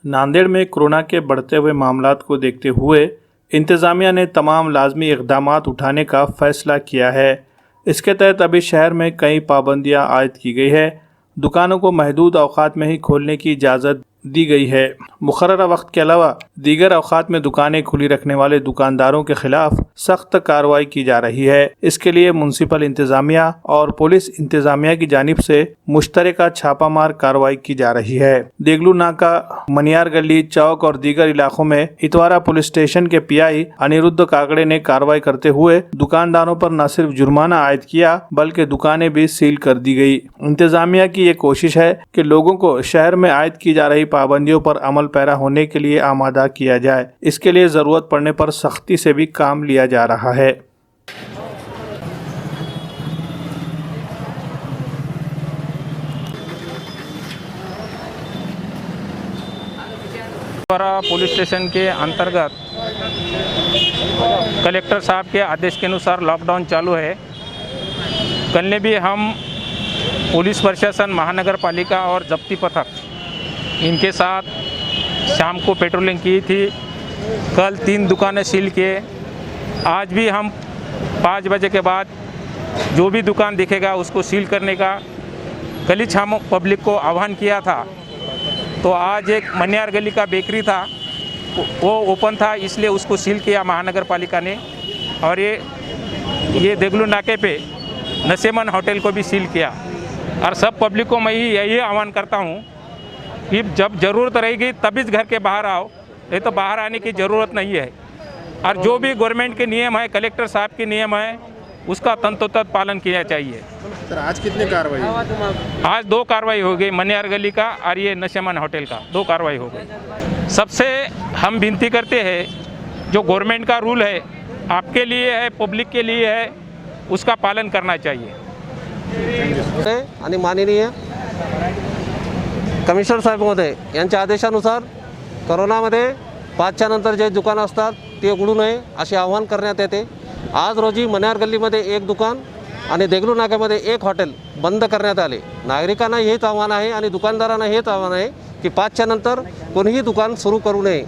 नांदेड़ में कोरोना के बढ़ते हुए मामलात को देखते हुए इंतज़ामिया ने तमाम लाजमी इक़दामात उठाने का फ़ैसला किया है। इसके तहत अभी शहर में कई पाबंदियां आयद की गई है। दुकानों को महदूद औक़ात में ही खोलने की इजाज़त दी गई है। मुक़र्ररा वक्त के अलावा दीगर औक़ात में दुकानें खुली रखने वाले दुकानदारों के खिलाफ सख्त कार्रवाई की जा रही है। इसके लिए म्युनिसिपल इंतज़ामिया और पुलिस इंतज़ामिया की जानिब से मुश्तरका छापामार कार्रवाई की जा रही है। देगलू नाका, मनियार गली, चौक और दीगर इलाकों में इतवारा पुलिस स्टेशन के पीआई अनिरुद्ध काकड़े ने कार्रवाई करते हुए दुकानदारों पर न सिर्फ जुर्माना आयद किया बल्कि दुकानें भी सील कर दी गई। इंतज़ामिया की ये कोशिश है कि लोगों को शहर में आयद की जा रही पाबंदियों पर अमल पैरा होने के लिए आमादा किया जाए। इसके लिए ज़रूरत पड़ने पर सख्ती से भी काम लिया जा रहा है। पुलिस स्टेशन के अंतर्गत कलेक्टर साहब के आदेश के अनुसार लॉकडाउन चालू है। कल भी हम पुलिस प्रशासन, महानगर पालिका और जब्ती पथक इनके साथ शाम को पेट्रोलिंग की थी। कल 3 दुकानें सील किए। आज भी हम 5 बजे के बाद जो भी दुकान दिखेगा उसको सील करने का कल ही शाम पब्लिक को आह्वान किया था। तो आज एक मनियार गली का बेकरी था, वो ओपन था, इसलिए उसको सील किया महानगर पालिका ने। और ये देगलू नाके पे नसेमन होटल को भी सील किया। और सब पब्लिक को मैं यही आह्वान करता हूँ कि जब ज़रूरत रहेगी तभी घर के बाहर आओ, ये तो बाहर आने की ज़रूरत नहीं है। और जो भी गवर्नमेंट के नियम है, कलेक्टर साहब के नियम है, उसका तंतोतंत पालन किया चाहिए। सर, आज कितनी कार्रवाई हुई? आज 2 कार्रवाई हो गई, मनियार गली का और ये नशेमन होटल का 2 कार्रवाई हो गई। सबसे हम विनती करते हैं, जो गवर्नमेंट का रूल है आपके लिए है, पब्लिक के लिए है, उसका पालन करना चाहिए। आणि माननीय कमिशनर साहेब महोदय यांच्या आदेशानुसार कोरोनामध्ये 5च्या नंतर जे दुकानं असतात ते उघडू नये असे आवाहन करण्यात येते। आज रोजी मनियार गल्लीमध्ये 1 दुकान आणि देगलू नाक्यामध्ये 1 हॉटेल बंद करण्यात आले। नागरिकांना हेच आव्हान आहे आणि दुकानदारांना हेच आव्हान आहे की 5च्या नंतर कोणीही दुकान सुरू करू नये।